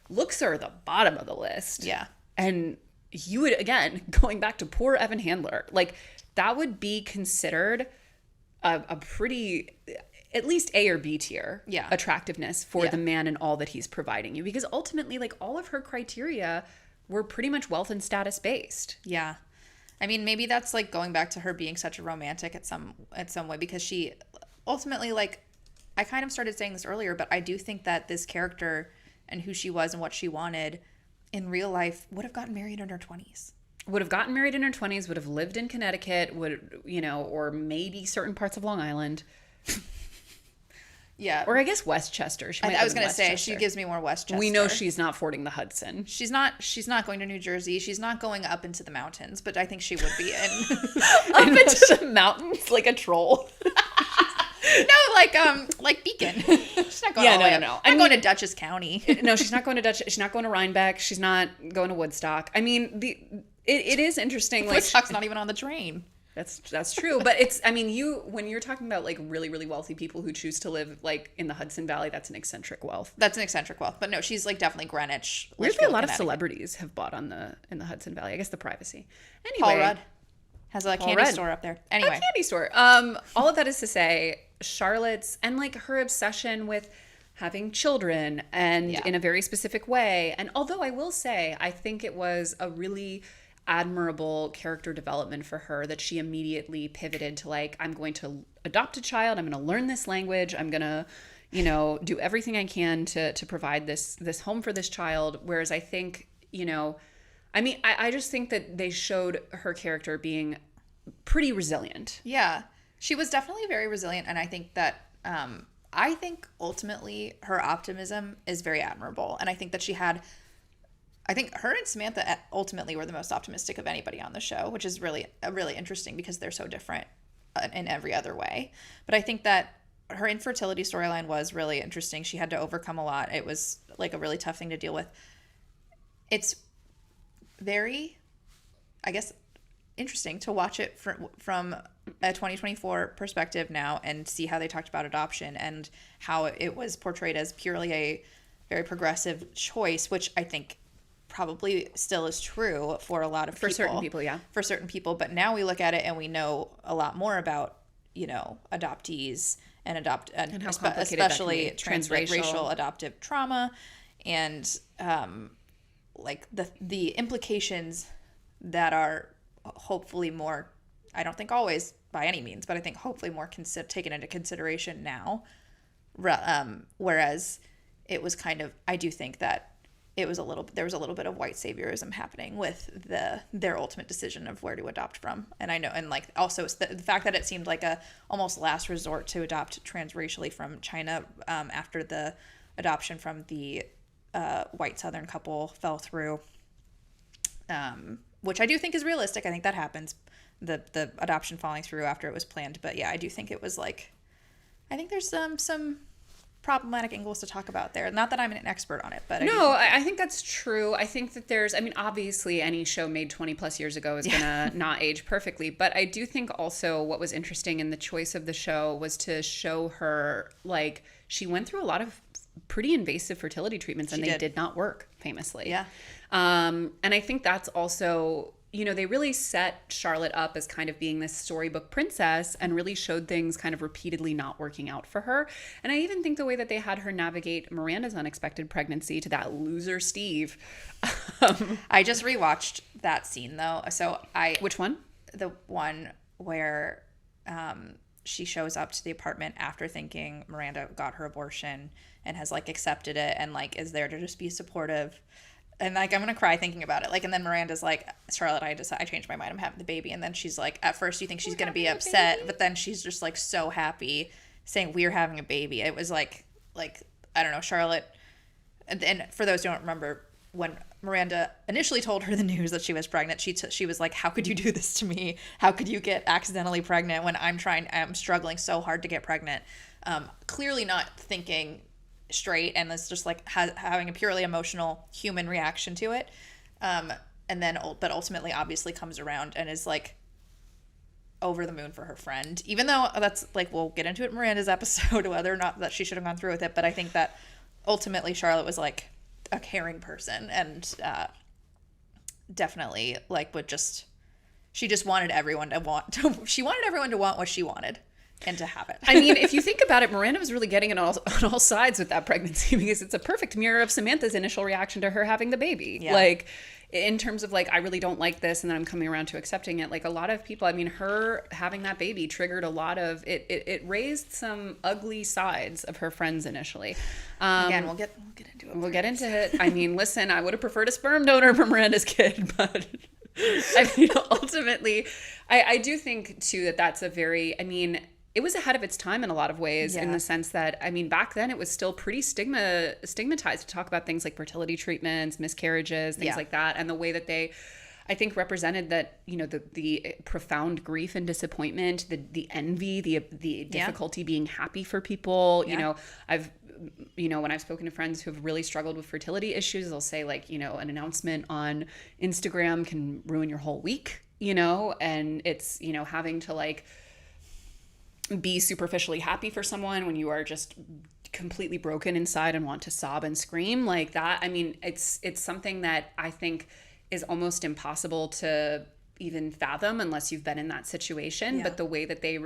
looks are the bottom of the list. Yeah. And you would, again, going back to poor Evan Handler, like that would be considered a pretty, at least A or B tier attractiveness for the man and all that he's providing you. Because ultimately, like all of her criteria were pretty much wealth and status based. Yeah. I mean, maybe that's like going back to her being such a romantic at some way, because she ultimately, like, I kind of started saying this earlier, but I do think that this character and who she was and what she wanted in real life would have gotten married in her 20s. Would have gotten married in her 20s, would have lived in Connecticut, would, you know, or maybe certain parts of Long Island. Yeah. Or I guess Westchester. She might I was live in going to say, Westchester. she gives me more Westchester. We know she's not fording the Hudson. She's not going to New Jersey. She's not going up into the mountains, but I think she would be in. Up into the mountains like a troll. No, like Beacon. She's not going No. I'm going to Dutchess County. No, she's not going to Dutch. She's not going to Rhinebeck. She's not going to Woodstock. I mean, it is interesting. Like, Woodstock's not even on the train. That's true. But it's, I mean, when you're talking about like really, really wealthy people who choose to live like in the Hudson Valley, that's an eccentric wealth. That's an eccentric wealth. But no, she's like definitely Greenwich. Weirdly, a lot of celebrities have bought in the Hudson Valley. I guess the privacy. Anyway, Paul Rudd has a candy store up there. Anyway. A candy store. All of that is to say, Charlotte's and like her obsession with having children and in a very specific way. And although I will say, I think it was a really admirable character development for her that she immediately pivoted to like, I'm going to adopt a child. I'm going to learn this language. I'm going to, do everything I can to provide this home for this child. Whereas I think, I just think that they showed her character being pretty resilient. Yeah, she was definitely very resilient. And I think that, I think ultimately her optimism is very admirable. And I think that I think her and Samantha ultimately were the most optimistic of anybody on the show, which is really interesting because they're so different in every other way. But I think that her infertility storyline was really interesting. She had to overcome a lot. It was like a really tough thing to deal with. It's very, I guess, interesting to watch it from a 2024 perspective now and see how they talked about adoption and how it was portrayed as purely a very progressive choice, which I think probably still is true for a lot of people. For certain people, yeah. For certain people. But now we look at it and we know a lot more about, adoptees and how complicated especially that can be. transracial adoptive trauma and like the implications that are hopefully more, I don't think always by any means, but I think hopefully more taken into consideration now. Whereas it was kind of, I do think that there was a little bit of white saviorism happening with their ultimate decision of where to adopt from. And I know, and like also the fact that it seemed like a almost last resort to adopt transracially from China after the adoption from the white Southern couple fell through, which I do think is realistic. I think that happens, the adoption falling through after it was planned. But yeah, I do think it was like, I think there's some problematic angles to talk about there. Not that I'm an expert on it, but I think that's true. I think that obviously any show made 20 plus years ago is gonna not age perfectly, but I do think also what was interesting in the choice of the show was to show her, like, she went through a lot of pretty invasive fertility treatments and they did not work, famously. Yeah. And I think that's also, they really set Charlotte up as kind of being this storybook princess and really showed things kind of repeatedly not working out for her. And I even think the way that they had her navigate Miranda's unexpected pregnancy to that loser Steve. I just rewatched that scene though. Which one? The one where she shows up to the apartment after thinking Miranda got her abortion and has like accepted it and like is there to just be supportive. And like, I'm going to cry thinking about it. Like, and then Miranda's like, Charlotte, I changed my mind. I'm having the baby. And then she's like, at first you think she's going to be upset, but then she's just like so happy saying we're having a baby. It was like, I don't know, Charlotte. And for those who don't remember, when Miranda initially told her the news that she was pregnant, she was like, how could you do this to me? How could you get accidentally pregnant when I'm struggling so hard to get pregnant? Clearly not thinking straight, and it's just like having a purely emotional human reaction to it, and then but ultimately obviously comes around and is like over the moon for her friend, even though that's like, we'll get into it in Miranda's episode whether or not that she should have gone through with it. But I think that ultimately Charlotte was like a caring person and definitely like she just wanted everyone to want what she wanted and to have it. I mean, if you think about it, Miranda was really getting it on all sides with that pregnancy because it's a perfect mirror of Samantha's initial reaction to her having the baby. Yeah. Like, in terms of like, I really don't like this and then I'm coming around to accepting it. Like a lot of people, I mean, her having that baby triggered a lot of, it raised some ugly sides of her friends initially. Again, we'll get into it. We'll get into it. I mean, listen, I would have preferred a sperm donor for Miranda's kid, but I mean, ultimately, I do think too that that's a very, I mean, it was ahead of its time in a lot of ways, in the sense that, I mean, back then it was still pretty stigmatized to talk about things like fertility treatments, miscarriages, things like that. And the way that they, I think, represented that, you know, the profound grief and disappointment, the envy, the difficulty being happy for people. You know, when I've spoken to friends who have really struggled with fertility issues, they'll say, like, you know, an announcement on Instagram can ruin your whole week, you know, and it's, you know, having to like be superficially happy for someone when you are just completely broken inside and want to sob and scream like that. I mean, it's something that I think is almost impossible to even fathom unless you've been in that situation. But the way that they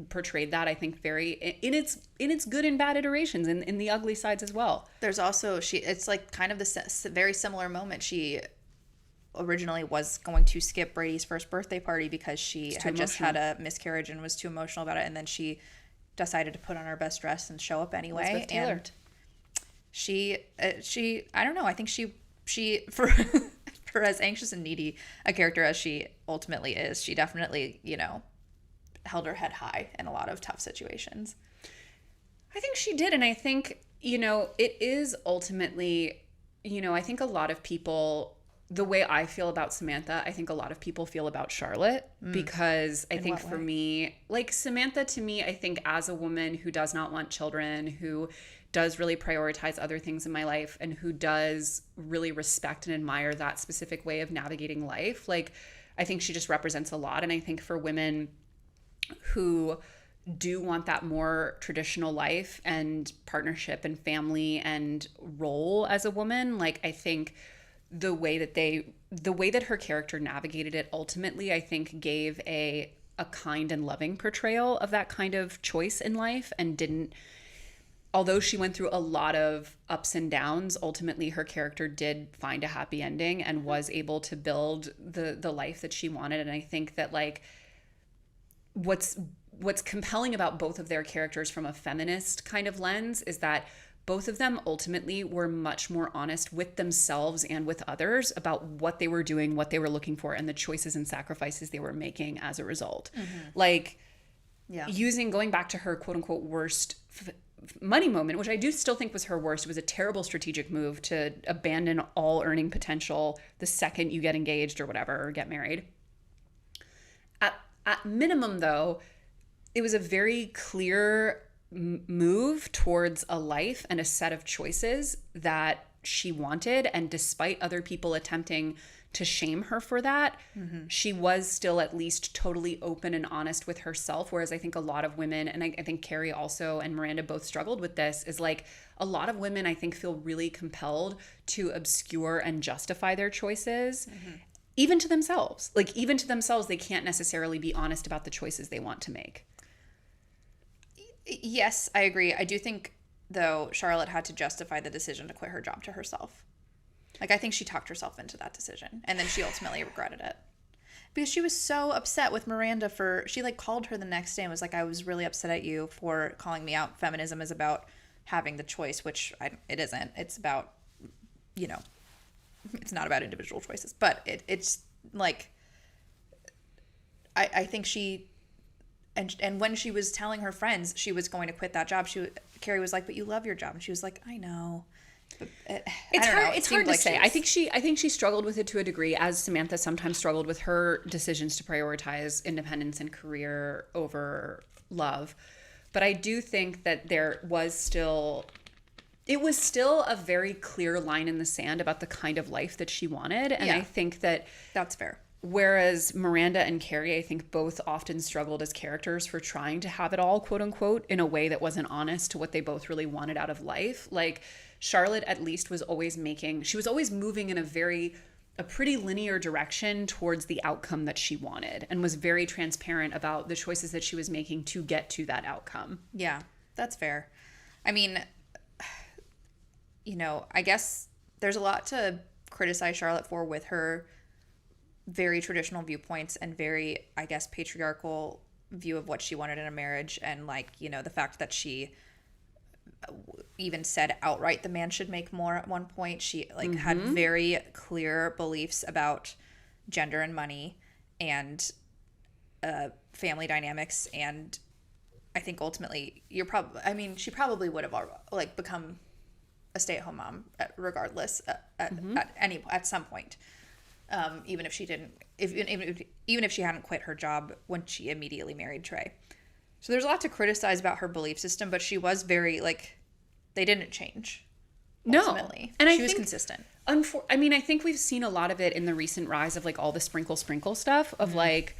portrayed that, I think, very in its good and bad iterations, and in the ugly sides as well. There's also it's like kind of this very similar moment. She originally was going to skip Brady's first birthday party because she had just had a miscarriage and was too emotional about it, and then she decided to put on her best dress and show up anyway. And she I don't know, I think she for as anxious and needy a character as she ultimately is, she definitely, you know, held her head high in a lot of tough situations. I think she did. And I think, you know, it is ultimately, you know, I think a lot of people, the way I feel about Samantha, I think a lot of people feel about Charlotte, because I think for me, like Samantha, to me, I think as a woman who does not want children, who does really prioritize other things in my life, and who does really respect and admire that specific way of navigating life, like I think she just represents a lot. And I think for women who do want that more traditional life and partnership and family and role as a woman, like I think the way that her character navigated it ultimately, I think, gave a kind and loving portrayal of that kind of choice in life, and didn't, although she went through a lot of ups and downs, ultimately her character did find a happy ending and was able to build the life that she wanted. And I think that, like, what's compelling about both of their characters from a feminist kind of lens is that both of them ultimately were much more honest with themselves and with others about what they were doing, what they were looking for, and the choices and sacrifices they were making as a result. Like, going back to her quote unquote worst money moment, which I do still think was her worst. It was a terrible strategic move to abandon all earning potential the second you get engaged or whatever, or get married. At minimum, though, it was a very clear move towards a life and a set of choices that she wanted. And despite other people attempting to shame her for that, she was still at least totally open and honest with herself. Whereas I think a lot of women, and I think Carrie also and Miranda both struggled with this, is like a lot of women, I think, feel really compelled to obscure and justify their choices. Even to themselves. Like, even to themselves, they can't necessarily be honest about the choices they want to make. Yes, I agree. I do think, though, Charlotte had to justify the decision to quit her job to herself. Like, I think she talked herself into that decision, and then she ultimately regretted it. Because she was so upset with Miranda she, like, called her the next day and was like, I was really upset at you for calling me out. Feminism is about having the choice, which it isn't. It's about, you know, it's not about individual choices. But it's, like, I think she... And when she was telling her friends she was going to quit that job, Carrie was like, "But you love your job," and she was like, "I know." But it's hard. It's hard to say. I think she struggled with it to a degree, as Samantha sometimes struggled with her decisions to prioritize independence and career over love. But I do think that it was still a very clear line in the sand about the kind of life that she wanted, and I think that's fair. Whereas Miranda and Carrie, I think, both often struggled as characters for trying to have it all, quote unquote, in a way that wasn't honest to what they both really wanted out of life. Like, Charlotte at least was always moving in a pretty linear direction towards the outcome that she wanted, and was very transparent about the choices that she was making to get to that outcome. Yeah, that's fair. I mean, you know, I guess there's a lot to criticize Charlotte for with her very traditional viewpoints and very, I guess, patriarchal view of what she wanted in a marriage. And, like, you know, the fact that she even said outright the man should make more at one point. She, like, had very clear beliefs about gender and money and family dynamics and I think ultimately she probably would have like become a stay-at-home mom regardless at some point, even if she didn't, even if she hadn't quit her job when she immediately married Trey. So there's a lot to criticize about her belief system, but she was very like, they didn't change. Ultimately. No, and she was consistent. I think we've seen a lot of it in the recent rise of like all the sprinkle stuff of like,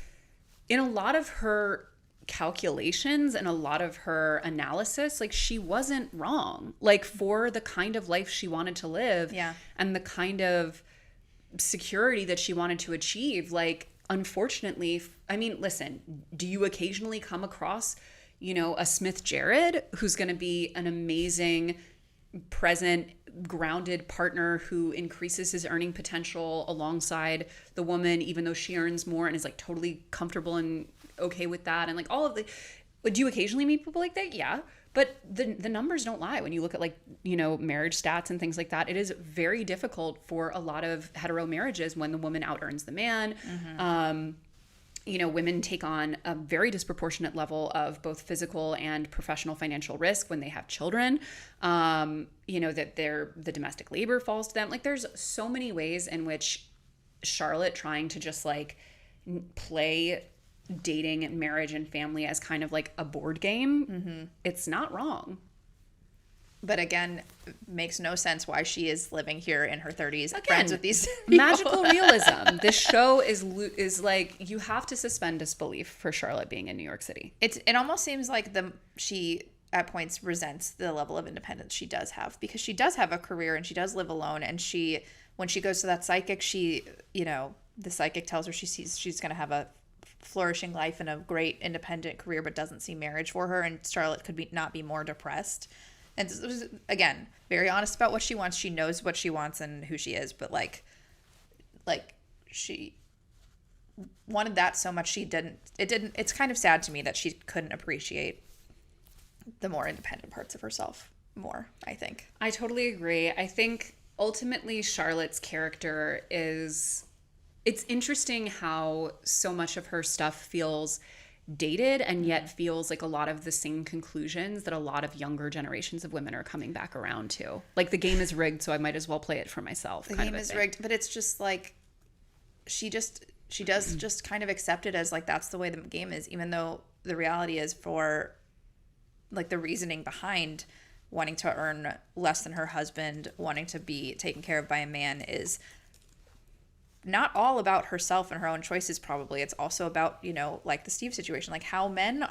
in a lot of her calculations and a lot of her analysis, like she wasn't wrong, like for the kind of life she wanted to live and the kind of security that she wanted to achieve. Like, unfortunately, I mean, listen, do you occasionally come across, you know, a Smith Jared who's going to be an amazing, present, grounded partner who increases his earning potential alongside the woman, even though she earns more, and is like totally comfortable and okay with that, and like all of the, do you occasionally meet people like that? Yeah, but the numbers don't lie. When you look at like, you know, marriage stats and things like that, it is very difficult for a lot of hetero marriages when the woman out earns the man. You know, women take on a very disproportionate level of both physical and professional financial risk when they have children. You know, that the domestic labor falls to them. Like, there's so many ways in which Charlotte trying to just like play dating, marriage, and family as kind of like a board game, it's not wrong. But again, makes no sense why she is living here in her 30s, friends with these people. Magical realism. This show is like, you have to suspend disbelief for Charlotte being in New York City. It almost seems like she at points resents the level of independence she does have, because she does have a career and she does live alone, and when she goes to that psychic, the psychic tells her she sees she's going to have a flourishing life and a great independent career, but doesn't see marriage for her, and Charlotte could not be more depressed. And again, very honest about what she wants. She knows what she wants and who she is, but like she wanted that so much it's kind of sad to me that she couldn't appreciate the more independent parts of herself more, I think. I totally agree. I think ultimately Charlotte's character it's interesting how so much of her stuff feels dated and yet feels like a lot of the same conclusions that a lot of younger generations of women are coming back around to. Like, the game is rigged, so I might as well play it for myself. The game is rigged, but it's just like she does just kind of accept it as like that's the way the game is, even though the reality is, for like the reasoning behind wanting to earn less than her husband, wanting to be taken care of by a man, is not all about herself and her own choices. Probably it's also about, you know, like the Steve situation, like how men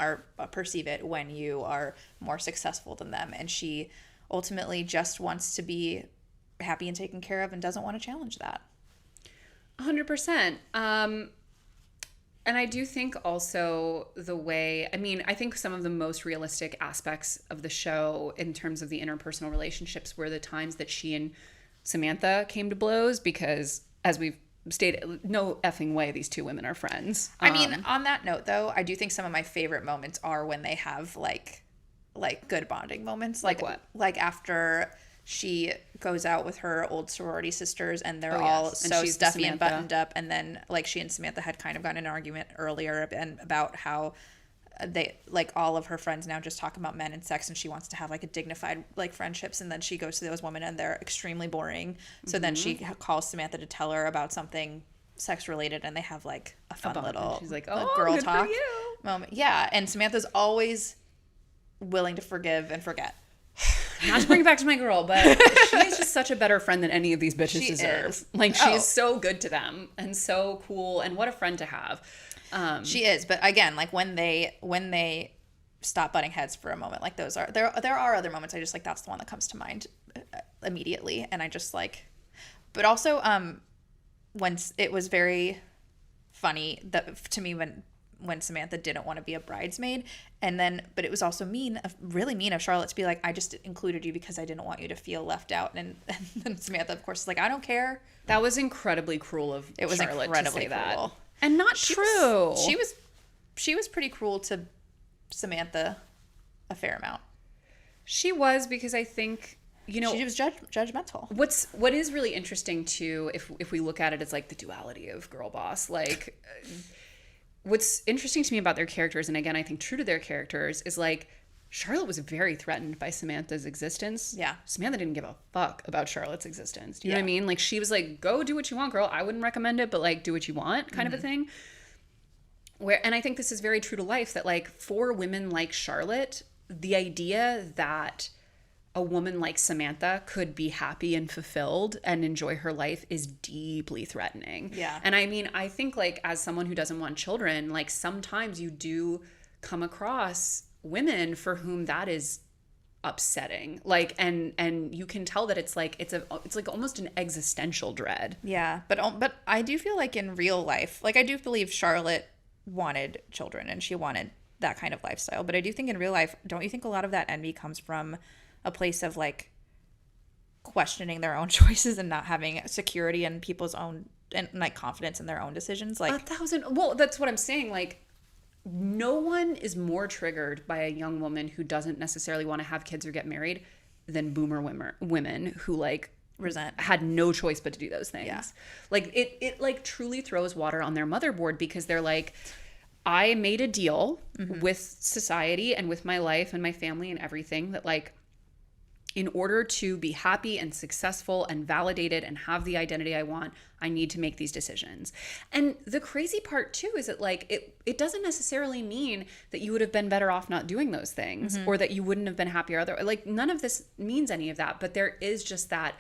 perceive it when you are more successful than them, and she ultimately just wants to be happy and taken care of and doesn't want to challenge that. 100%. And I do think also I think some of the most realistic aspects of the show in terms of the interpersonal relationships were the times that she and Samantha came to blows, because as we've stated, no effing way these two women are friends. I mean, on that note though, I do think some of my favorite moments are when they have like good bonding moments. Like what? Like after she goes out with her old sorority sisters and they're all so stuffy and buttoned up, and then like she and Samantha had kind of gotten in an argument earlier and about how they, like, all of her friends now just talk about men and sex, and she wants to have like a dignified like friendships, and then she goes to those women and they're extremely boring. So then she calls Samantha to tell her about something sex related, and they have like a fun little, she's like, girl good talk for you moment. Yeah, and Samantha's always willing to forgive and forget. Not to bring it back to my girl, but she's just such a better friend than any of these bitches deserve. Like, she's so good to them and so cool, and what a friend to have. She is, but again, like when they stop butting heads for a moment, like there are other moments. I just like, that's the one that comes to mind immediately, and I just like, but also when it was very funny to me when Samantha didn't want to be a bridesmaid, but it was also really mean of Charlotte to be like, I just included you because I didn't want you to feel left out, and then Samantha of course is like, I don't care. That was incredibly cruel of Charlotte to say that. And not true. She was pretty cruel to Samantha a fair amount. She was, because I think, you know, she was judgmental. What is really interesting too, if we look at it as like the duality of girl boss, like what's interesting to me about their characters, and again, I think true to their characters, is like Charlotte was very threatened by Samantha's existence. Yeah. Samantha didn't give a fuck about Charlotte's existence. Do you know what I mean? Like, she was like, go do what you want, girl. I wouldn't recommend it, but like, do what you want kind of a thing. And I think this is very true to life, that like for women like Charlotte, the idea that a woman like Samantha could be happy and fulfilled and enjoy her life is deeply threatening. Yeah. And I mean, I think like as someone who doesn't want children, like sometimes you do come across women for whom that is upsetting. Like, and you can tell that it's like almost an existential dread. Yeah. But I do feel like in real life, like I do believe Charlotte wanted children and she wanted that kind of lifestyle. But I do think in real life, don't you think a lot of that envy comes from a place of like questioning their own choices and not having security in people's own and like confidence in their own decisions? Like 1,000. Well, that's what I'm saying. Like, no one is more triggered by a young woman who doesn't necessarily want to have kids or get married than boomer women who like had no choice but to do those things. Yeah. Like it like truly throws water on their motherboard, because they're like, I made a deal with society and with my life and my family and everything that like, in order to be happy and successful and validated and have the identity I want, I need to make these decisions. And the crazy part too is that like it doesn't necessarily mean that you would have been better off not doing those things or that you wouldn't have been happier other. Like, none of this means any of that, but there is just that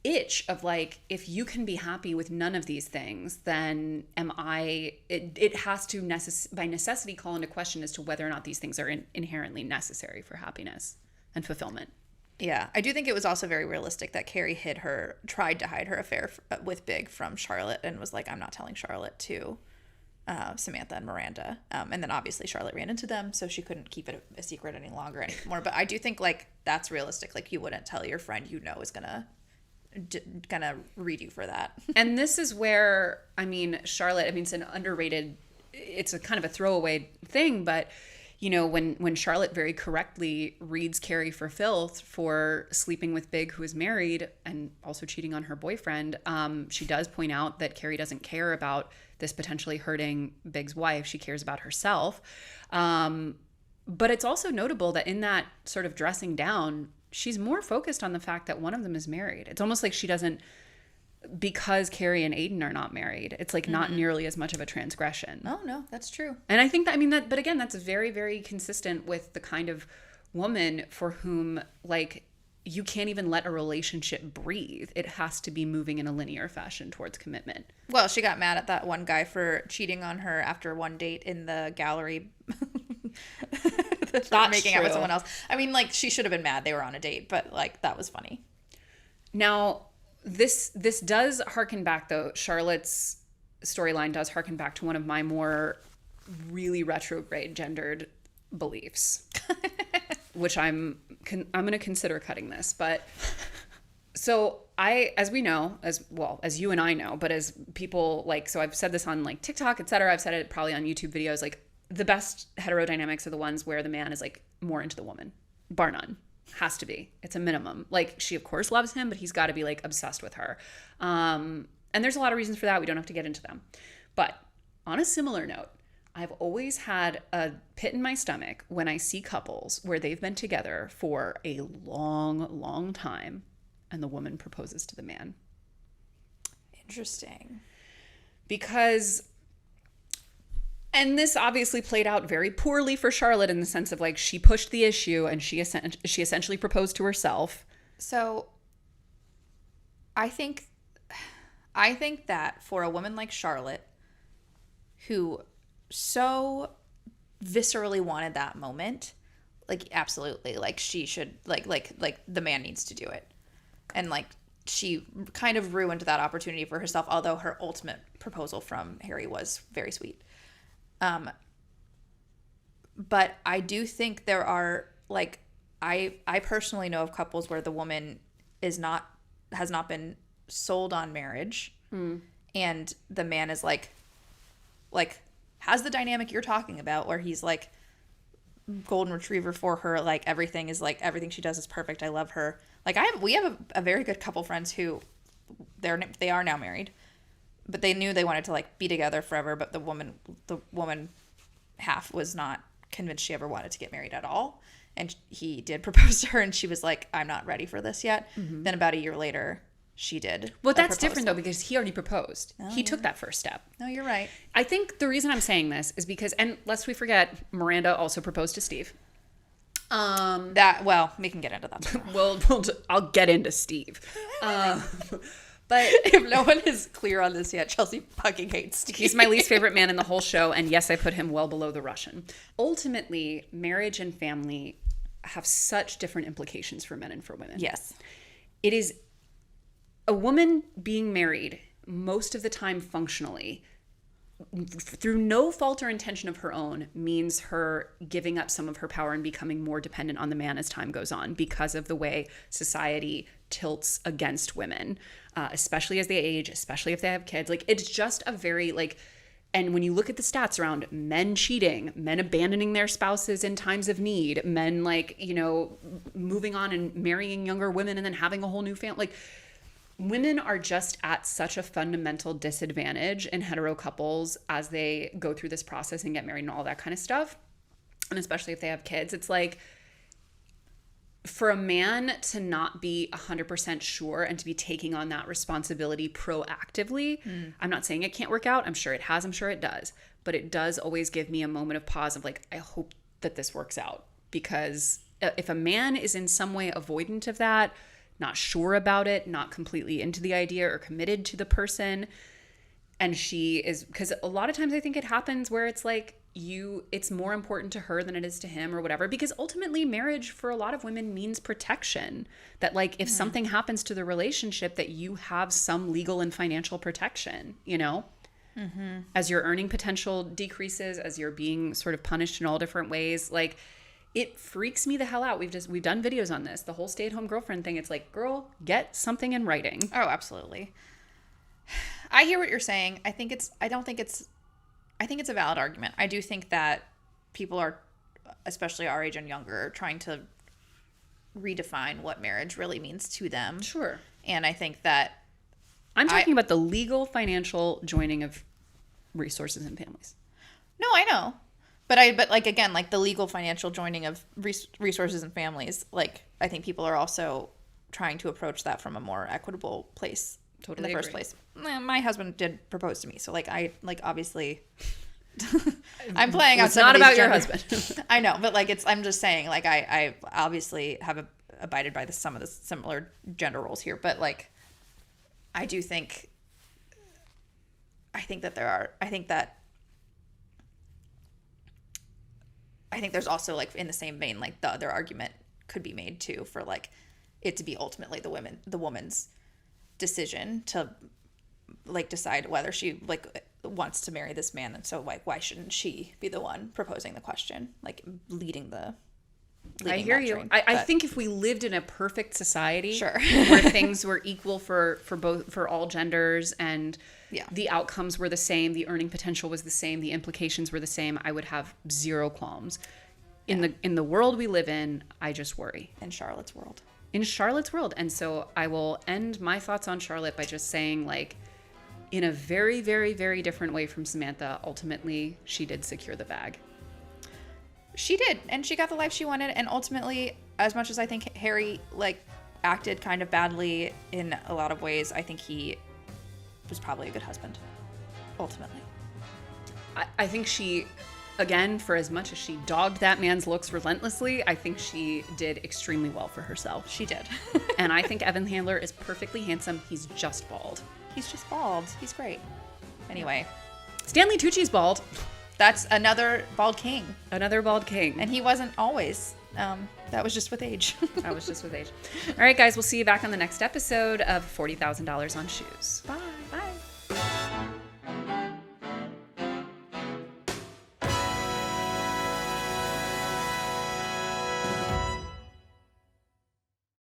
itch of like, if you can be happy with none of these things, then it has to by necessity call into question as to whether or not these things are inherently necessary for happiness and fulfillment. Yeah, I do think it was also very realistic that Carrie tried to hide her affair with Big from Charlotte and was like, I'm not telling Charlotte to Samantha and Miranda. And then obviously Charlotte ran into them, so she couldn't keep it a secret any longer anymore. But I do think like that's realistic. Like, you wouldn't tell your friend you know is gonna read you for that. And this is where, I mean, Charlotte, I mean, it's an underrated, it's a kind of a throwaway thing, but you know, when Charlotte very correctly reads Carrie for filth for sleeping with Big, who is married and also cheating on her boyfriend, she does point out that Carrie doesn't care about this potentially hurting Big's wife. She cares about herself. But it's also notable that in that sort of dressing down, she's more focused on the fact that one of them is married. It's almost like she doesn't, because Carrie and Aiden are not married, it's like not nearly as much of a transgression. Oh no, that's true. And I think that, I mean, that, but again, that's very, very consistent with the kind of woman for whom like you can't even let a relationship breathe. It has to be moving in a linear fashion towards commitment. Well, she got mad at that one guy for cheating on her after one date in the gallery. That's making true. out with someone else. I mean, like, she should have been mad. They were on a date, but like, that was funny. Now, this does harken back, though. Charlotte's storyline does harken back to one of my more really retrograde gendered beliefs, which I'm going to consider cutting this. But so as we know, as well as you and I know, but as people like, so I've said this on like TikTok, etc. I've said it probably on YouTube videos. Like, the best heterodynamics are the ones where the man is like more into the woman, bar none. Has to be. It's a minimum. Like, she of course loves him, but he's got to be like obsessed with her. And there's a lot of reasons for that. We don't have to get into them. But on a similar note, I've always had a pit in my stomach when I see couples where they've been together for a long, long time and the woman proposes to the man. Interesting. Because, and this obviously played out very poorly for Charlotte in the sense of like, she pushed the issue and she essentially proposed to herself. So I think that for a woman like Charlotte, who so viscerally wanted that moment, like, absolutely, like, she should, like the man needs to do it. And like, she kind of ruined that opportunity for herself, although her ultimate proposal from Harry was very sweet. But I do think there are, like, I personally know of couples where the woman has not been sold on marriage, and the man is like has the dynamic you're talking about, where he's like golden retriever for her, like, everything she does is perfect, I love her. Like, we have a very good couple friends who they are now married, but they knew they wanted to like be together forever, but the woman half was not convinced she ever wanted to get married at all. And he did propose to her, and she was like, I'm not ready for this yet. Then about a year later, she did. Well, that's different, though, because he already proposed. He took that first step. No, you're right. I think the reason I'm saying this is because, and lest we forget, Miranda also proposed to Steve. Well, we can get into that tomorrow. I'll get into Steve. But if no one is clear on this yet, Chelsea fucking hates Steve. He's my least favorite man in the whole show, and yes, I put him well below the Russian. Ultimately, marriage and family have such different implications for men and for women. Yes. It is a woman being married most of the time functionally, through no fault or intention of her own, means her giving up some of her power and becoming more dependent on the man as time goes on because of the way society tilts against women, especially as they age, especially if they have kids. Like, it's just a very, like, and when you look at the stats around men cheating, men abandoning their spouses in times of need, men, like, you know, moving on and marrying younger women and then having a whole new family, like, women are just at such a fundamental disadvantage in hetero couples as they go through this process and get married and all that kind of stuff. And especially if they have kids, it's like, for a man to not be 100% sure and to be taking on that responsibility proactively, I'm not saying it can't work out. I'm sure it has. I'm sure it does. But it does always give me a moment of pause of like, I hope that this works out. Because if a man is in some way avoidant of that, not sure about it, not completely into the idea or committed to the person, and she is, because a lot of times I think it happens where it's like, it's more important to her than it is to him or whatever, because ultimately marriage for a lot of women means protection, that like if something happens to the relationship, that you have some legal and financial protection, you know, as your earning potential decreases, as you're being sort of punished in all different ways. Like, it freaks me the hell out. We've done videos on this, the whole stay-at-home girlfriend thing. It's like, girl, get something in writing. Oh, absolutely. I hear what you're saying. I think it's a valid argument. I do think that people are, especially our age and younger, trying to redefine what marriage really means to them. Sure. And I think that I'm talking about the legal financial joining of resources and families. No, I know. But like, again, like the legal financial joining of resources and families, like, I think people are also trying to approach that from a more equitable place. Totally in the first place. My husband did propose to me, so like, I like, obviously I'm playing out. It's not about your husband. I know, but like, I'm just saying, like, I obviously have abided by some of the similar gender roles here, but like, I think there's also, like, in the same vein, like, the other argument could be made too for like it to be ultimately the woman's decision to like decide whether she like wants to marry this man, and so like, why shouldn't she be the one proposing the question, like leading I hear you. train. I think if we lived in a perfect society, Sure. where things were equal for all genders, and the outcomes were the same, the earning potential was the same, the implications were the same, I would have zero qualms. In the world we live in, I just worry. In Charlotte's world. And so I will end my thoughts on Charlotte by just saying, like, in a very, very, very different way from Samantha, ultimately she did secure the bag. She did, and she got the life she wanted, and ultimately, as much as I think Harry like acted kind of badly in a lot of ways, I think he was probably a good husband, ultimately. I think she, again, for as much as she dogged that man's looks relentlessly, I think she did extremely well for herself. She did. And I think Evan Handler is perfectly handsome. He's just bald. He's just bald. He's great. Anyway. Stanley Tucci's bald. That's another bald king. And he wasn't always. That was just with age. All right, guys, we'll see you back on the next episode of $40,000 on Shoes. Bye.